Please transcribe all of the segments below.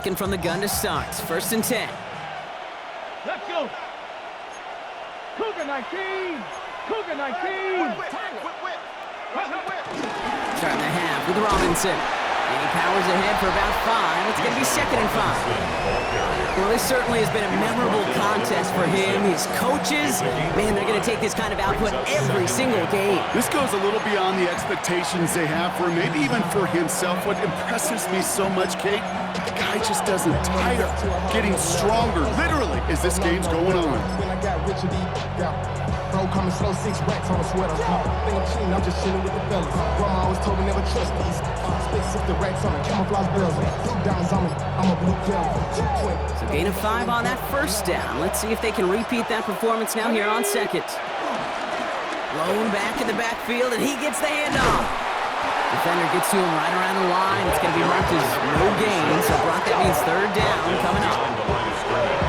looking from the gun to start. 1st and 10. Let's go. Cougar 19. Cougar 19. Starting the half with Robinson. And he powers ahead for about 5. It's going to be 2nd and 5. Well, this certainly has been a memorable contest for him. His coaches, man, they're going to take this kind of output every single game. This goes a little beyond the expectations they have for him, maybe even for himself. What impresses me so much, Kate, the guy just doesn't tire, getting stronger, literally, as this game's going on. Bro, coming slow, 6 racks on a sweater. Think I'm cheating, I'm just chilling with the fellas. Grandma always told me never trust these. Space if the racks on a camouflage bells. Blue diamonds on me, I'm a blue pill. So gain of 5 on that 1st down. Let's see if they can repeat that performance now here on 2nd. Blown back in the backfield, and he gets the handoff. Defender gets to him right around the line. It's going to be marked as no gain, so Brock, that means 3rd down coming up.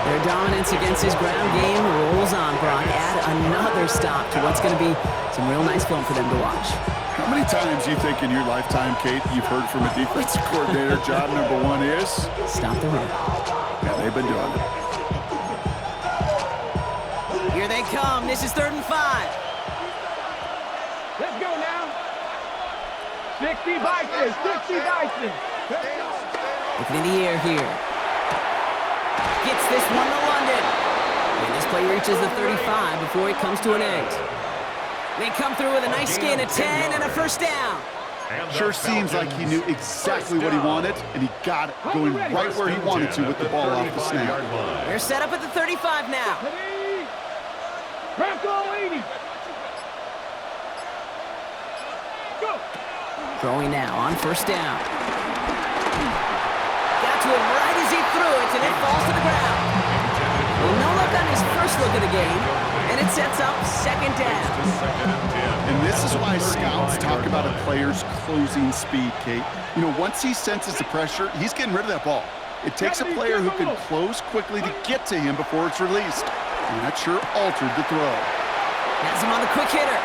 Their dominance against his ground game rolls on, Brock. Add another stop to what's going to be some real nice film for them to watch. How many times do you think in your lifetime, Kate, you've heard from a defensive coordinator, job number 1 is? Stop the run. Yeah, they've been doing it. Here they come. This is 3rd and 5. Let's go now. 60 Vikings. 60 Vikings. Looking in the air here. Gets this one to London. And this play reaches the 35 before it comes to an end. They come through with a nice gain of 10 and a 1st down. Sure seems like he knew exactly what he wanted, and he got it, going right where he wanted to with the ball off the snap. They're set up at the 35 now. Bronco 80. Go. Throwing now on 1st down. Got to him right as he threw it, and it falls to the ground. Well, no luck on his first look of the game, and it sets up 2nd down. And this is why scouts talk about a player's closing speed, Kate. You know, once he senses the pressure, he's getting rid of that ball. It takes a player who can close quickly to get to him before it's released. And that sure altered the throw. Has him on the quick hitter.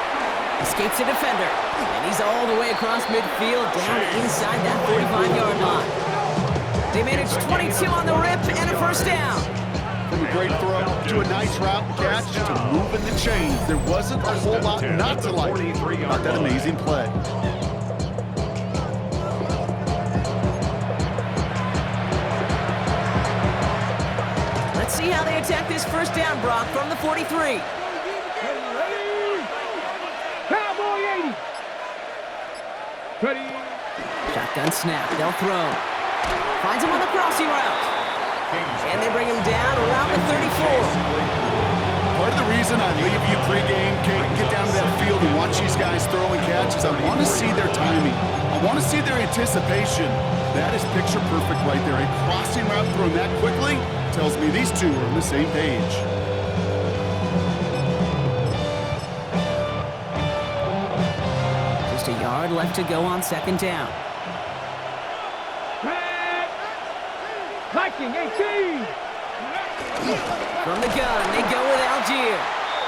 Escapes the defender. And he's all the way across midfield, down inside that 45-yard line. They managed 22 on the rip and a 1st down. From a great throw to a nice route catch to moving the chains. There wasn't a whole lot not to like about that amazing play. Let's see how they attack this 1st down, Brock, from the 43. Cowboy 80. Ready. Shotgun snap. They'll throw. Finds him on the crossing route. And they bring him down around the 34. Part of the reason I leave you pregame, Kate, get down to that field and watch these guys throw and catch is I want to see their timing. I want to see their anticipation. That is picture perfect right there. A crossing route thrown that quickly tells me these two are on the same page. Just a yard left to go on 2nd down. Viking 18. From the gun, they go with Algier.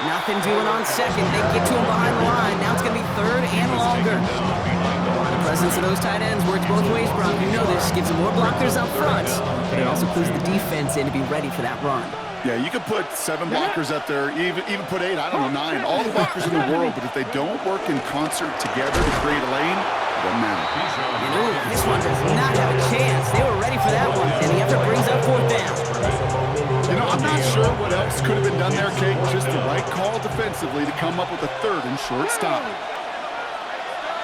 Nothing doing on 2nd. They get to him behind the line. Now it's going to be 3rd and longer. The presence of those tight ends works both ways, Brock. You know this. Gives them more blockers up front, but it also clues the defense in to be ready for that run. Yeah, you could put 7 blockers up there, even put 8, I don't know, 9. All the blockers in the world, but if they don't work in concert together to create a lane, it doesn't matter. And ooh, this one does not have a chance. They were ready for that one, and the effort brings up 4th down. You know, I'm not sure what else could have been done there, Kate. Just the right call defensively to come up with a 3rd and short stop.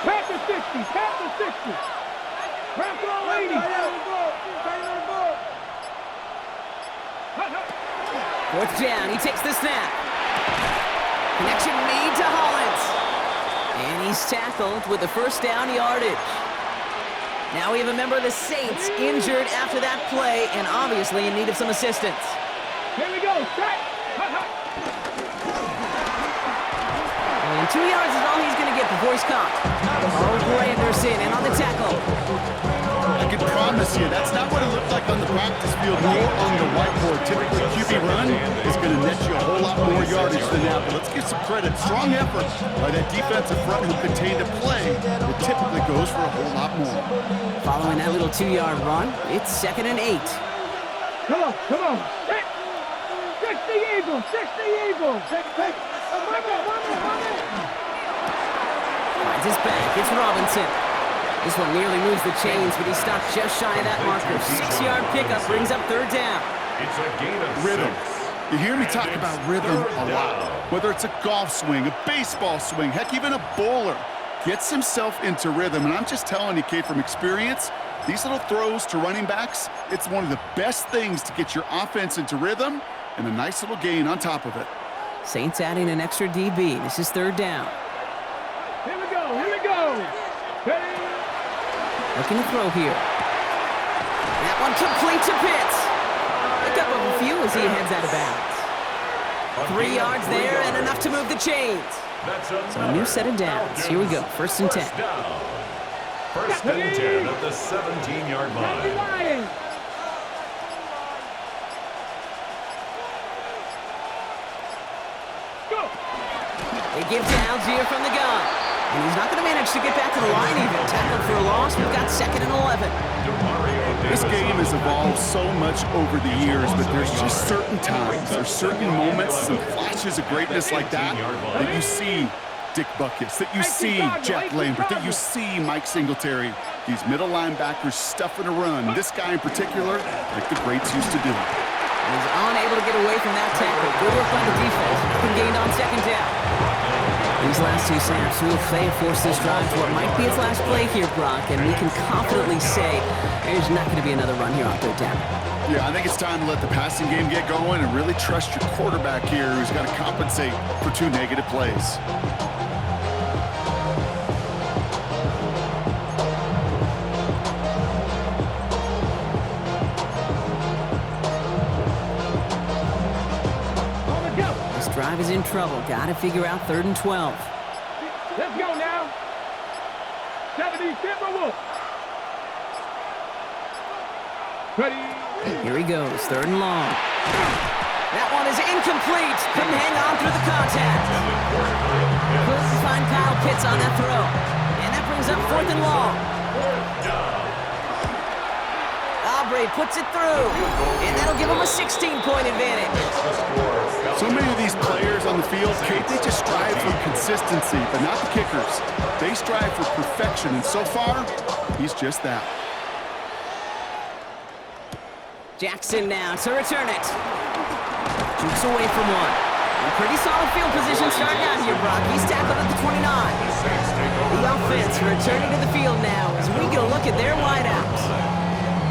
Pack the 60. Pack the 60. Bronco 80. 4th down, he takes the snap. Connection made to Hollins. And he's tackled with the 1st down yardage. Now we have a member of the Saints injured after that play and obviously in need of some assistance. Here we go. Strike. And 2 yards is all he's going to get before he's caught. Oh, Anderson in on the tackle. I can promise you, that's not what it looked like on the practice field or on the whiteboard. Typically, QB run is going to net you a whole lot more yardage than that. But let's give some credit. Strong effort by that defensive front who contained a play that typically goes for a whole lot more. Following that little 2-yard run, it's 2nd and 8. Come on. 60 Eagles. 60 Eagles. Take. Finds his back. It's Robinson. This one nearly moves the chains, but he stopped just shy of that marker. 6-yard pickup brings up third down. It's a gain of Rhythm. 6. You hear me talk about rhythm a lot. Whether it's a golf swing, a baseball swing, heck, even a bowler gets himself into rhythm. And I'm just telling you, kid, from experience, these little throws to running backs, it's one of the best things to get your offense into rhythm and a nice little gain on top of it. Saints adding an extra DB. This is third down. Here we go. Ready? Looking to throw here. That one complete to Pitts. Pick up a few as he heads out of bounds. 3 yards there and enough to move the chains. So a new set of downs. Here we go. First and 10. First and 10 at the 17-yard line. They give to Algier from the gun. And he's not going to manage to get back to the line even. Tackled for a loss. We've got 2nd and 11. This game has evolved so much over the years, but there's just certain times, there's certain moments, some flashes of greatness like that you see Dick Buckus, that you see Jack Lambert, that you see Mike Singletary. These middle linebackers stuffing a run. This guy in particular, like the greats used to do. He's unable to get away from that tackle. Good work by the defense. Nothing gained on 2nd down. These last 2 snaps will force this drive to what might be its last play here, Brock, and we can confidently say there's not going to be another run here on 3rd down. Yeah, I think it's time to let the passing game get going and really trust your quarterback here, who's got to compensate for 2 negative plays. Drive is in trouble. Got to figure out 3rd and 12. Let's go now. 70 Timberwolves. Ready. Here he goes. 3rd and long. That one is incomplete. Couldn't hang on through the contact. Couldn't find Kyle Pitts on that throw. And that brings up 4th and long. Aubrey puts it through. And that'll give him a 16-point advantage. So many of these players on the field, Kate, they just strive for consistency, but not the kickers. They strive for perfection, and so far, he's just that. Jackson now to return it. Jukes away from one. A pretty solid field position starting out here, Brock. He's tackled at the 29. The offense returning to the field now as we get a look at their wideouts.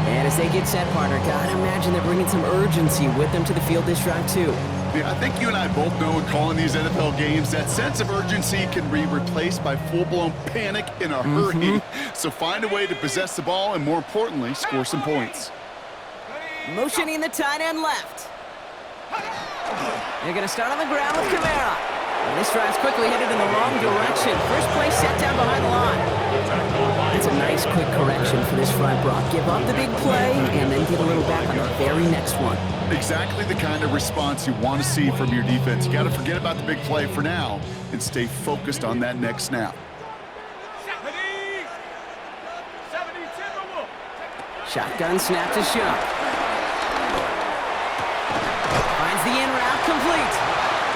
And as they get set, partner, gotta imagine they're bringing some urgency with them to the field this drive, too. Yeah, I think you and I both know in calling these NFL games, that sense of urgency can be replaced by full-blown panic in a hurry. So find a way to possess the ball and, more importantly, score some points. Motioning the tight end left. They're going to start on the ground with Kamara. And this drive's quickly headed in the wrong direction. First play set down behind the line. It's a nice quick correction for this front, Brock. Give up the big play and then get a little back on the very next one. Exactly the kind of response you want to see from your defense. You got to forget about the big play for now and stay focused on that next snap. Shotgun snap to Shuck. Finds the in route complete.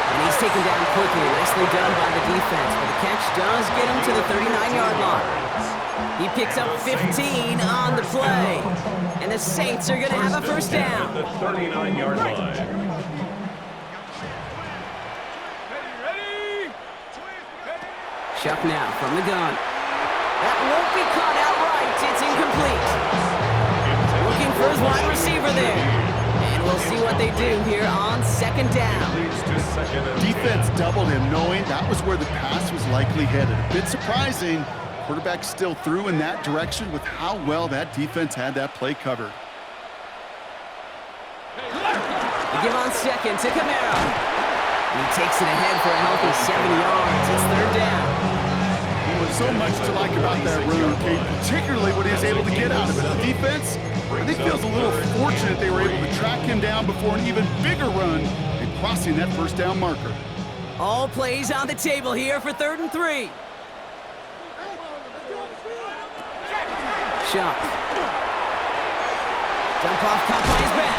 And he's taken down quickly. Nicely done by the defense. But the catch does get him to the 39-yard line. He picks up 15 on the play. And the Saints are going to have a first down. The 39-yard line. Shuck now from the gun. That won't be caught outright. It's incomplete. Looking for his wide receiver there. And we'll see what they do here on 2nd down. Defense doubled him, knowing that was where the pass was likely headed. A bit surprising. Quarterback still threw in that direction with how well that defense had that play covered. They give on 2nd to Kamara. And he takes it ahead for a healthy 7 yards. It's 3rd down. So much to like about that run, Kate, particularly what he was able to get out of it. The defense, I think, feels a little fortunate they were able to track him down before an even bigger run and crossing that first down marker. All plays on the table here for 3rd and 3. Shuck. Dump off caught by his back.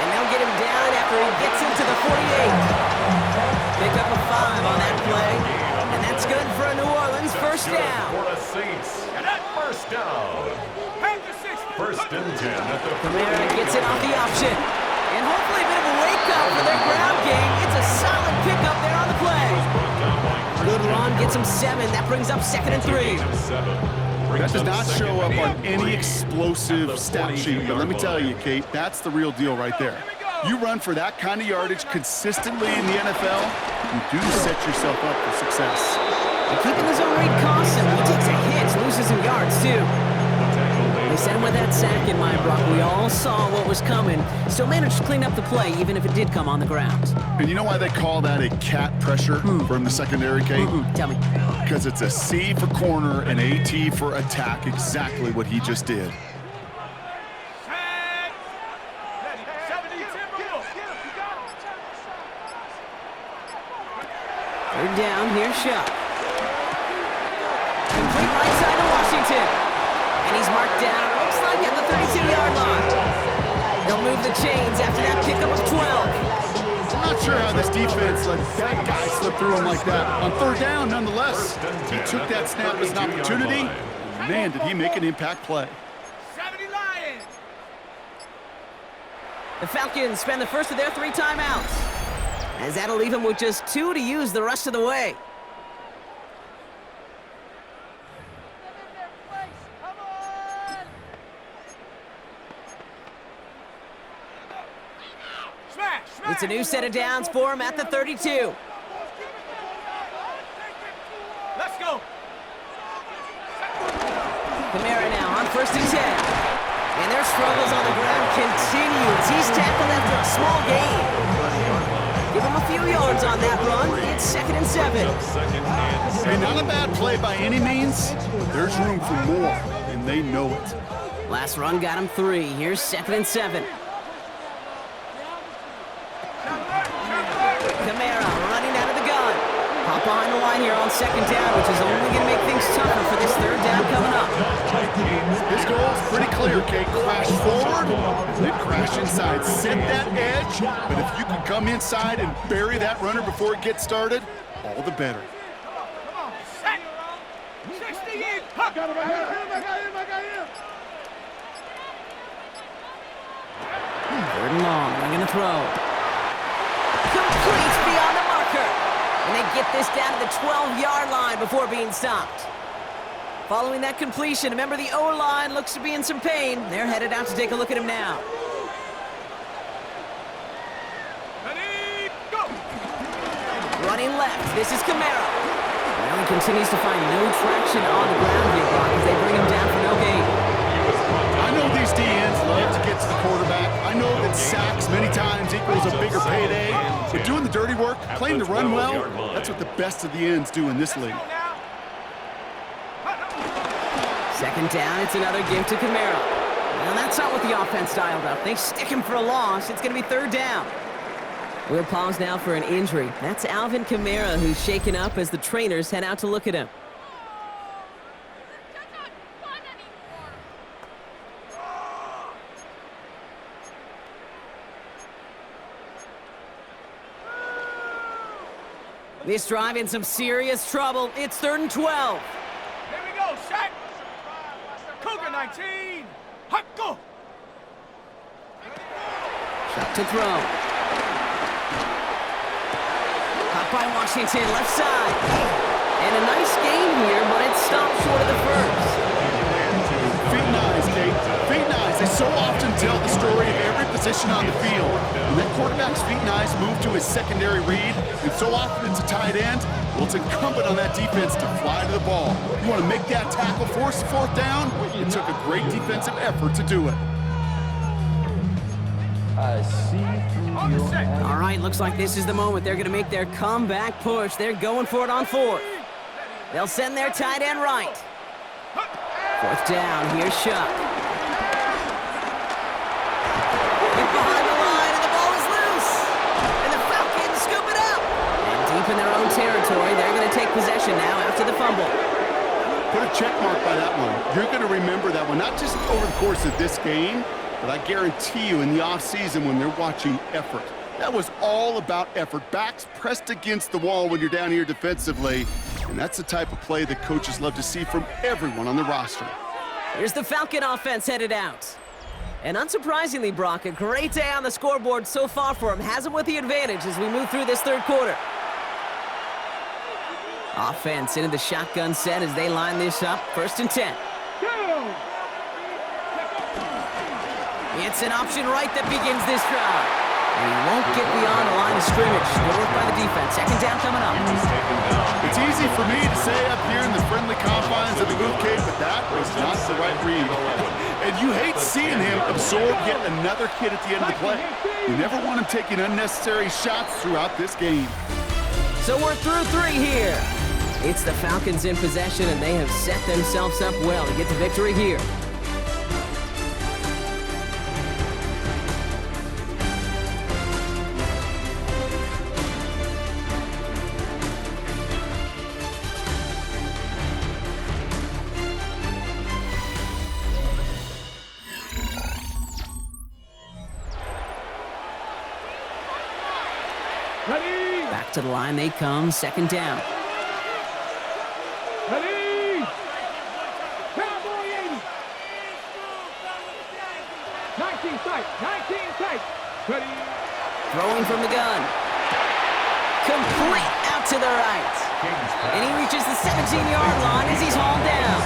And they'll get him down after he gets into the 48. Pick up a 5 on that play. And that's good for a New Orleans first down. For the Saints. First down. First and 10 at the Kamara gets it off the option. And hopefully a bit of a wake-up for their ground game. It's a solid pickup there on the play. Good run, gets him 7. That brings up 2nd and 3. That does not show up on any explosive stat sheet, but let me tell you, Kate, that's the real deal right there. You run for that kind of yardage consistently in the NFL, you do set yourself up for success. And keeping the zone read costs him. He takes a hit, loses some yards, too. They sent him with that sack in mind, Brock. We all saw what was coming. Still managed to clean up the play, even if it did come on the ground. And you know why they call that a cat pressure from the secondary, Kate? Tell me. Because it's a C for corner and a T for attack, exactly what he just did. Third down, here's Shuck. Complete right side to Washington. And he's marked down, looks like at the 32-yard line. They'll move the chains after that pickup of 12. I'm not sure how this defense let that guy slip through him like that. On third down, nonetheless, he took that snap as an opportunity. Man, did he make an impact play. The Falcons spend the first of their 3 timeouts, as that'll leave them with just 2 to use the rest of the way. It's a new set of downs for him at the 32. Let's go. Kamara now on 1st and 10. And their struggles on the ground continue as he's tackled after a small gain. Give him a few yards on that run. It's 2nd and 7. Hey, not a bad play by any means. There's room for more, and they know it. Last run got him 3. Here's 2nd and 7. Kamara running out of the gun. Hop behind the line here on 2nd down, which is only going to make things tougher for this 3rd down coming up. His goal is pretty clear, Kate. Crash forward, and then crash inside. Set that edge, but if you can come inside and bury that runner before it gets started, all the better. Come on, set. 60 in. Got him, I got him. Third and long, they're going to throw. Complete beyond the marker. And they get this down to the 12-yard line before being stopped. Following that completion, remember the O-line looks to be in some pain. They're headed out to take a look at him now. Ready, go. Running left, this is Kamara. Well, he continues to find no traction on the ground here, Brock, as they bring him down for no gain. I know these DNs love to get to the quarterback. I know that sacks many times equals a bigger payday. But doing the dirty work, playing the run well, that's what the best of the ends do in this league. 2nd down, it's another give to Kamara. Well, that's not what the offense dialed up. They stick him for a loss. It's going to be 3rd down. We'll pause now for an injury. That's Alvin Kamara, who's shaken up as the trainers head out to look at him. This drive in some serious trouble. It's 3rd and 12. Here we go, set. Cougar 19. Hot, go. Shot to throw. Caught by Washington, left side. And a nice game here, but it stopped short of the first. Feet and eyes, Kate. Feet and eyes. They so often tell the story of every position on the field. When that quarterback's feet and eyes move to his secondary read, and so often it's a tight end, well, it's incumbent on that defense to fly to the ball. You want to make that tackle, force 4th down? It took a great defensive effort to do it. I see through your eyes. All right, looks like this is the moment. They're going to make their comeback push. They're going for it on 4th. They'll send their tight end right. 4th down, here's Shuck. Hit behind the line, and the ball is loose. And the Falcons scoop it up. And deep in their own territory, they're going to take possession now after the fumble. Put a check mark by that one. You're going to remember that one, not just over the course of this game, but I guarantee you in the offseason when they're watching effort, that was all about effort. Backs pressed against the wall when you're down here defensively, and that's the type of play that coaches love to see from everyone on the roster. Here's the Falcon offense headed out. And unsurprisingly, Brock, a great day on the scoreboard so far for him. Has him with the advantage as we move through this third quarter. Offense into the shotgun set as they line this up. 1st and 10. It's an option right that begins this drive. And he won't get beyond the line of scrimmage. Good work by the defense. 2nd down coming up. It's easy for me to say up here in the friendly confines of the booth cave, but that was not the right read. And you hate seeing him absorb yet another hit at the end of the play. You never want him taking unnecessary shots throughout this game. So we're through 3 here. It's the Falcons in possession, and they have set themselves up well to get the victory here. Back to the line they come, 2nd down. Ready! Cowboy 80! 19 tight, 19 tight. Ready! Throwing from the gun. Complete out to the right. And he reaches the 17-yard line as he's hauled down.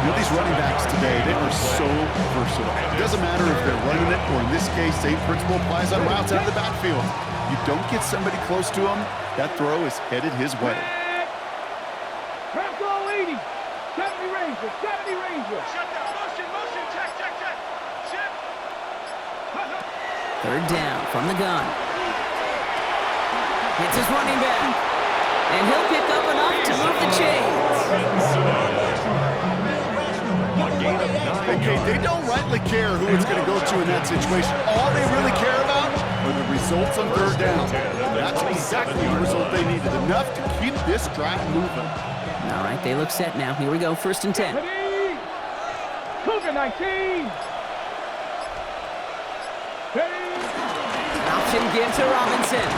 You know, these running backs today, they are so versatile. It doesn't matter if they're running it, or in this case, same principle applies on routes out of the backfield. You don't get somebody close to him, that throw is headed his way. Trap roll 80. 70 Ranger, 70 Ranger. Shut down. Motion, check. Shift. 3rd down from the gun. It's his running back. And he'll pick up enough to move the chains. They don't rightly care who it's going to go to in that situation. All they really care about are the results on 3rd down. That's exactly the result they needed. Enough to keep this drive moving. All right, they look set now. Here we go, 1st and 10. Ready! Cougar 19. Ready! Option give to Robinson.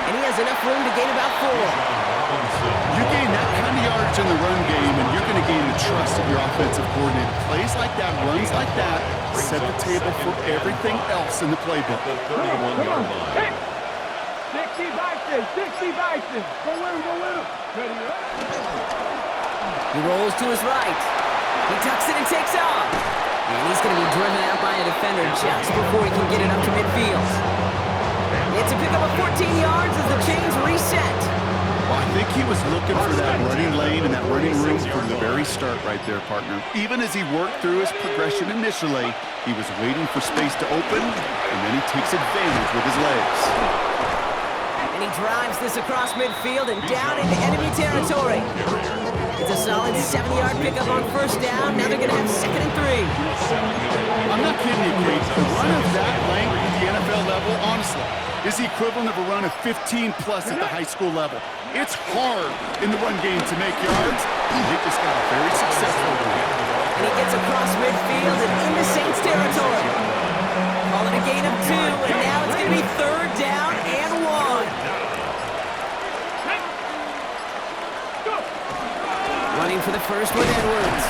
And he has enough room to gain about 4. You gain that kind of yardage in the run game, and you're going to gain the trust of your offensive coordinator. Plays like that, runs like that, set the table for everything else in the playbook. Come on. Hey! 60 Bison. Go with him. Ready? He rolls to his right. He tucks it and takes off. And he's going to be driven out by a defender just before he can get it up to midfield. It's a pickup of 14 yards as the chains reset. Well, I think he was looking for that running lane and that running room from the very start right there, partner. Even as he worked through his progression initially, he was waiting for space to open, and then he takes advantage with his legs. And he drives this across midfield and down into enemy territory. It's a solid 7-yard pickup on 1st down. Now they're going to have 2nd and 3. I'm not kidding you, Kate. The run of that length at the NFL level, honestly, is the equivalent of a run of 15-plus at the high school level. It's hard in the run game to make yards, and they just got a very successful one. And he gets across midfield and into Saints territory. Call it a gain of 2, and now it's going to be 3rd down and 1. Running for the first with Edwards.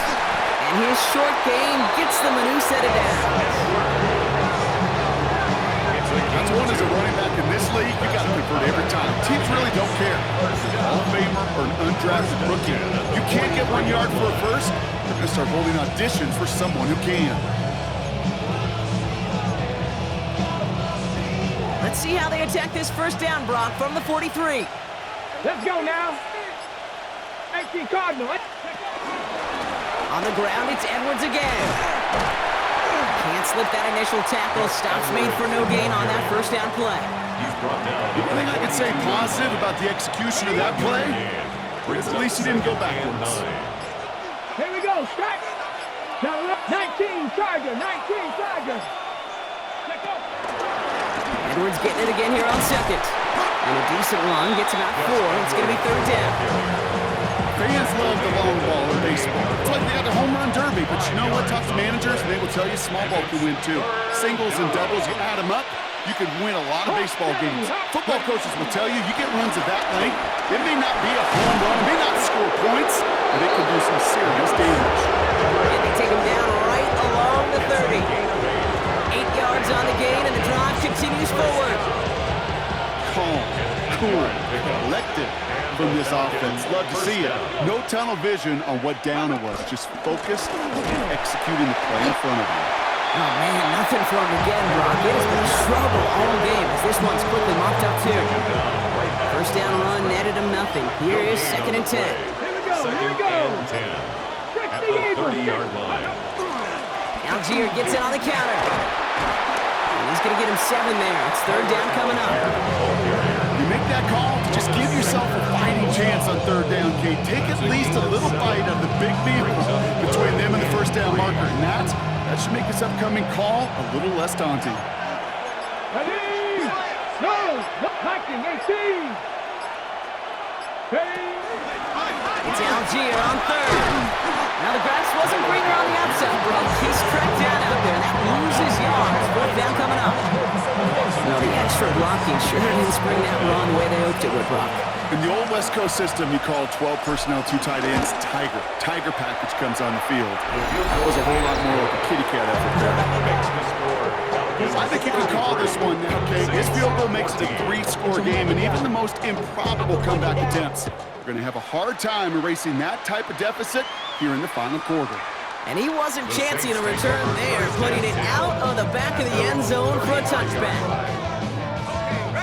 And his short game gets them a new set of downs. That's one as a running back in this league, you got to convert every time. Teams really don't care. Hall of Famer or an undrafted rookie. You can't get 1 yard for a first, they're going to start holding auditions for someone who can. Let's see how they attack this 1st down, Brock, from the 43. Let's go now. 18 Cardinal. On the ground, it's Edwards again. Can't slip that initial tackle. Stops made for no gain on that 1st down play. The only thing I can say positive about the execution of that play is at least he didn't go backwards. Here we go, strike. 19 Charger. Edwards getting it again here on 2nd. And a decent run gets about 4. It's going to be 3rd down. Fans love the long ball in baseball. It's like they got the home run derby, but you know what? Talk to managers, and they will tell you small ball can win too. Singles and doubles, you add them up, you can win a lot of baseball games. Football coaches will tell you, you get runs of that length, it may not be a home run, it may not score points, but it can do some serious damage. And they take him down right along the 30. 8 yards on the gain, and the drive continues forward. Calm, cool, collected from this offense. Love to see it. No tunnel vision on what down it was. Just focused and executing the play in front of him. Oh, man, nothing for him again, Brock. It has been a struggle all game as this one's quickly mopped up, too. First down run netted him nothing. Here is 2nd and 10. Here we go. Second and 10 at the 30-yard line. Algier gets it on the counter. And he's going to get him 7 there. It's 3rd down coming up. You make that call to just give yourself a fighting chance on 3rd down, Kate. Take at least a little bite of the big meal between them and the first down marker. And that should make this upcoming call a little less daunting. Ready? Go! Knocking 18! Hey! It's Algier on 3rd. Now the grass wasn't greener on the outside, Brock. He's tracked down out there. That loses yards. 4th down coming up. No, the extra blocking sure didn't spring that run the way they hoped it would, Brock. In the old West Coast system, you call 12 personnel, 2 tight ends, Tiger. Tiger package comes on the field. That was a whole lot more like a kitty cat effort there. I think you can call this one now, Kate. This field goal makes it a 3-score game, and even the most improbable comeback attempts are going to have a hard time erasing that type of deficit here in the final quarter. And he wasn't chancing a return there, putting it out of the back of the end zone for a touchback.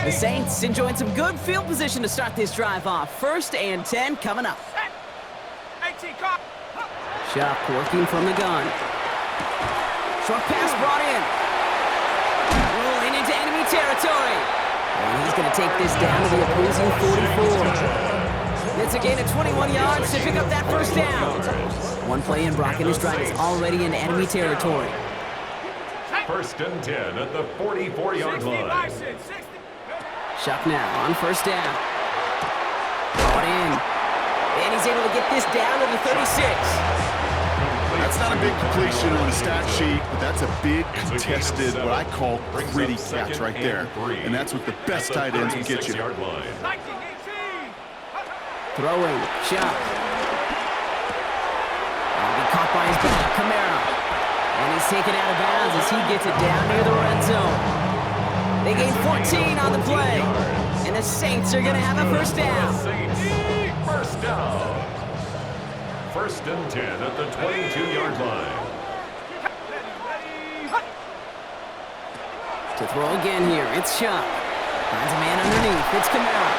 The Saints enjoying some good field position to start this drive off. 1st and 10 coming up. Shuck working from the gun. Short pass brought in. Rolling into enemy territory. And he's going to take this down to the opposing 44. It's a gain of 21 yards to pick up that 1st down. One play in, Brock, and his drive is already in enemy territory. 1st and 10 at the 44-yard line. Shuck now on 1st down. Brought in. And he's able to get this down to the 36. That's not a big completion on the stat sheet, but that's a big contested, what I call gritty catch right there. And that's what the best tight ends will get you. Throwing. Shuck. Caught by his back, Kamara. And he's taken out of bounds as he gets it down near the red zone. They gain 14 on the play. And the Saints are going to have a 1st down. Saints, 1st down. 1st and 10 at the 22-yard line. To throw again here, it's Shuck. Finds a man underneath, it's Kamara.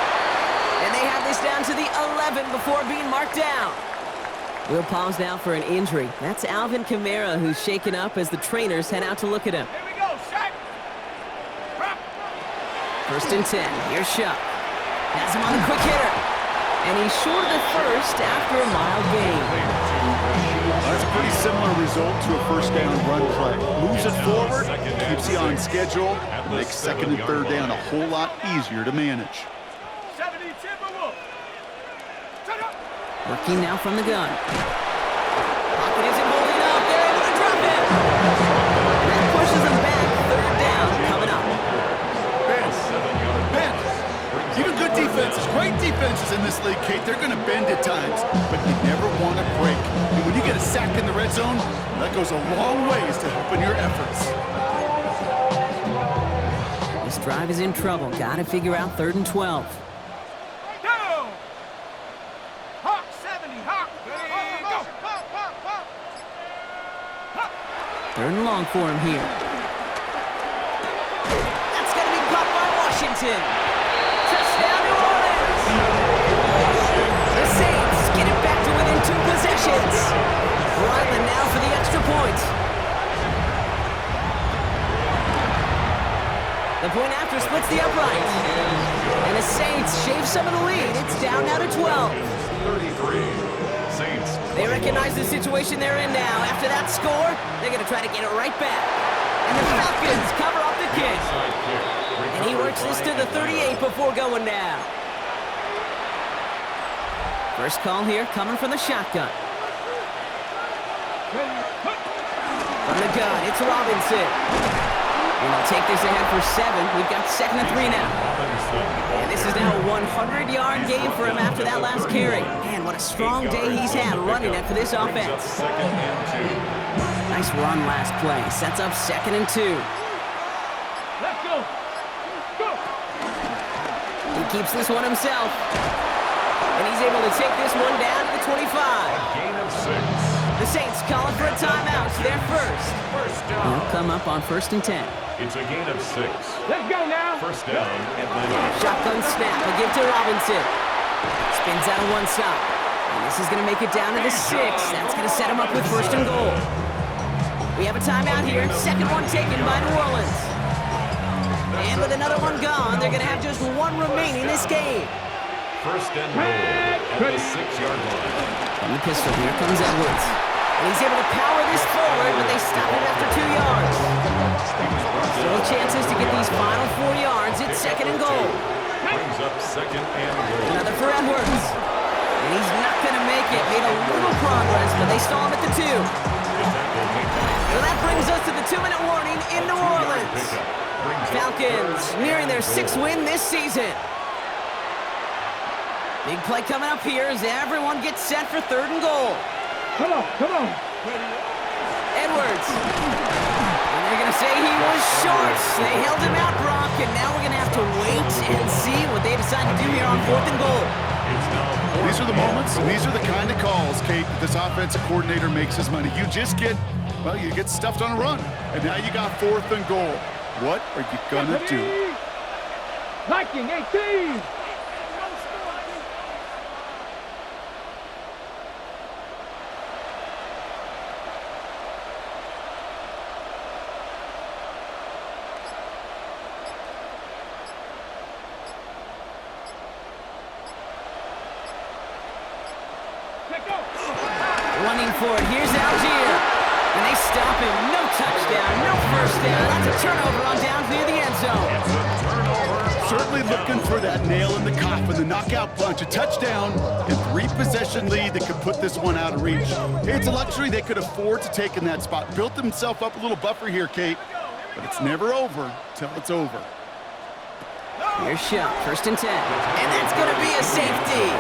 And they have this down to the 11 before being marked down. We'll pause now for an injury. That's Alvin Kamara, who's shaken up as the trainers head out to look at him. Here we go, Shaq. 1st and 10. Here's Shuck. Has him on the quick hitter. And he's short of the 1st after a mild gain. That's a pretty similar result to a 1st down run play. Moves it forward, keeps you on schedule, and makes 2nd and 3rd down a whole lot easier to manage. 70 Timberwolf. Shut up. Working now from the gun. Pocket isn't holding up. They're able to drop him. And that pushes him back. 3rd down coming up. Even good defenses, great defenses in this league, Kate, they're going to bend at times, but you never want to break. And when you get a sack in the red zone, that goes a long ways to helping your efforts. This drive is in trouble. Got to figure out 3rd and 12. Down. Hawk 70, Hawk. Ready, go. 3rd and long for him here. That's going to be caught by Washington. Touchdown, New Orleans. The Saints get it back to within 2 possessions. Ryland now for the extra point. The point after splits the upright. And the Saints shave some of the lead. It's down now to 12. 33. Saints. They recognize the situation they're in now. After that score, they're going to try to get it right back. And the Falcons cover up the kick. And he works this to the 38 before going down. First call here coming from the shotgun. From the gun, it's Robinson. And they'll take this ahead for 7. We've got 2nd and 3 now. And this is now a 100-yard game for him after that last carry. Man, what a strong day he's had running it for this offense. Nice run last play. Sets up 2nd and 2. Let's go. Go. He keeps this one himself. And he's able to take this one down to the 25. Gain of 6. The Saints calling for a timeout. It's their first. First down. They'll come up on 1st and 10. It's a gain of 6. Let's go now. First down, Atlanta. Shotgun snap. A give to Robinson. Spins out of one stop. And this is going to make it down to the 6. That's going to set him up with 1st and goal. We have a timeout here. 2nd one taken by New Orleans. And with another one gone, they're going to have just 1 remaining this game. First and goal at the 6-yard line. From the pistol, here comes Edwards. And he's able to power this forward, but they stop it after 2 yards. Still chances to get these final 4 yards. It's 2nd and goal. Brings up 2nd and goal. Another for Edwards. And he's not going to make it. Made a little progress, but they stall him at the 2. So that brings us to the 2-minute warning in New Orleans. Falcons nearing their 6th win this season. Big play coming up here as everyone gets set for 3rd and goal. Come on, come on. Edwards. And they're going to say he was short. They held him out, Brock, and now we're going to have to wait and see what they decide to do here on 4th and goal. These are the moments, and these are the kind of calls, Kate, that this offensive coordinator makes his money. You just get, well, you get stuffed on a run, and now you got 4th and goal. What are you going to do? Liking 18. Running for it. Here's Algier. And they stop him. No touchdown. No first down. That's a turnover on down near the end zone. Certainly looking for that nail in the coffin, the knockout punch, a touchdown, and 3-possession lead that could put this one out of reach. It's a luxury they could afford to take in that spot. Built themselves up a little buffer here, Kate, but it's never over till it's over. Here's shot. 1st and 10. And that's going to be a safety.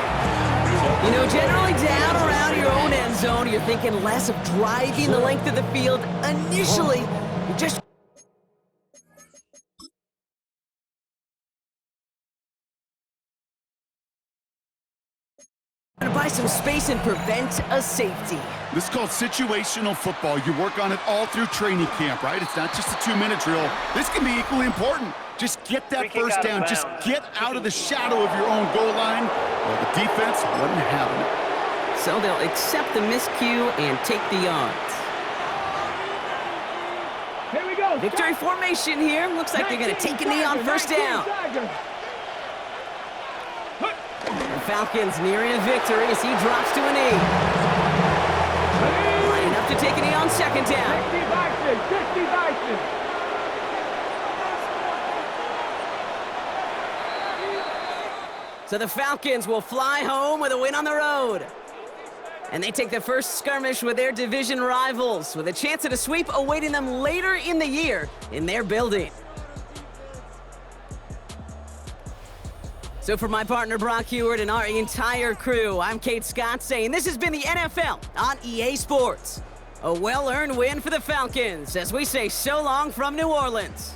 You know, generally down around your own end zone, you're thinking less of driving the length of the field. Initially, you just to buy some space and prevent a safety. This is called situational football. You work on it all through training camp, right? It's not just a 2-minute drill. This can be equally important. Just get that first down. Just get out of the shadow of your own goal line. Well, the defense wasn't having it. So they'll accept the miscue and take the yards. Here we go. Victory formation here. Looks like they're going to take a knee on 1st down. The Falcons nearing a victory as he drops to a knee. Lining up to take a knee on 2nd down. 60 Bison. So the Falcons will fly home with a win on the road. And they take the first skirmish with their division rivals, with a chance at a sweep awaiting them later in the year in their building. So for my partner Brock Heward and our entire crew, I'm Kate Scott saying this has been the NFL on EA Sports. A well-earned win for the Falcons as we say so long from New Orleans.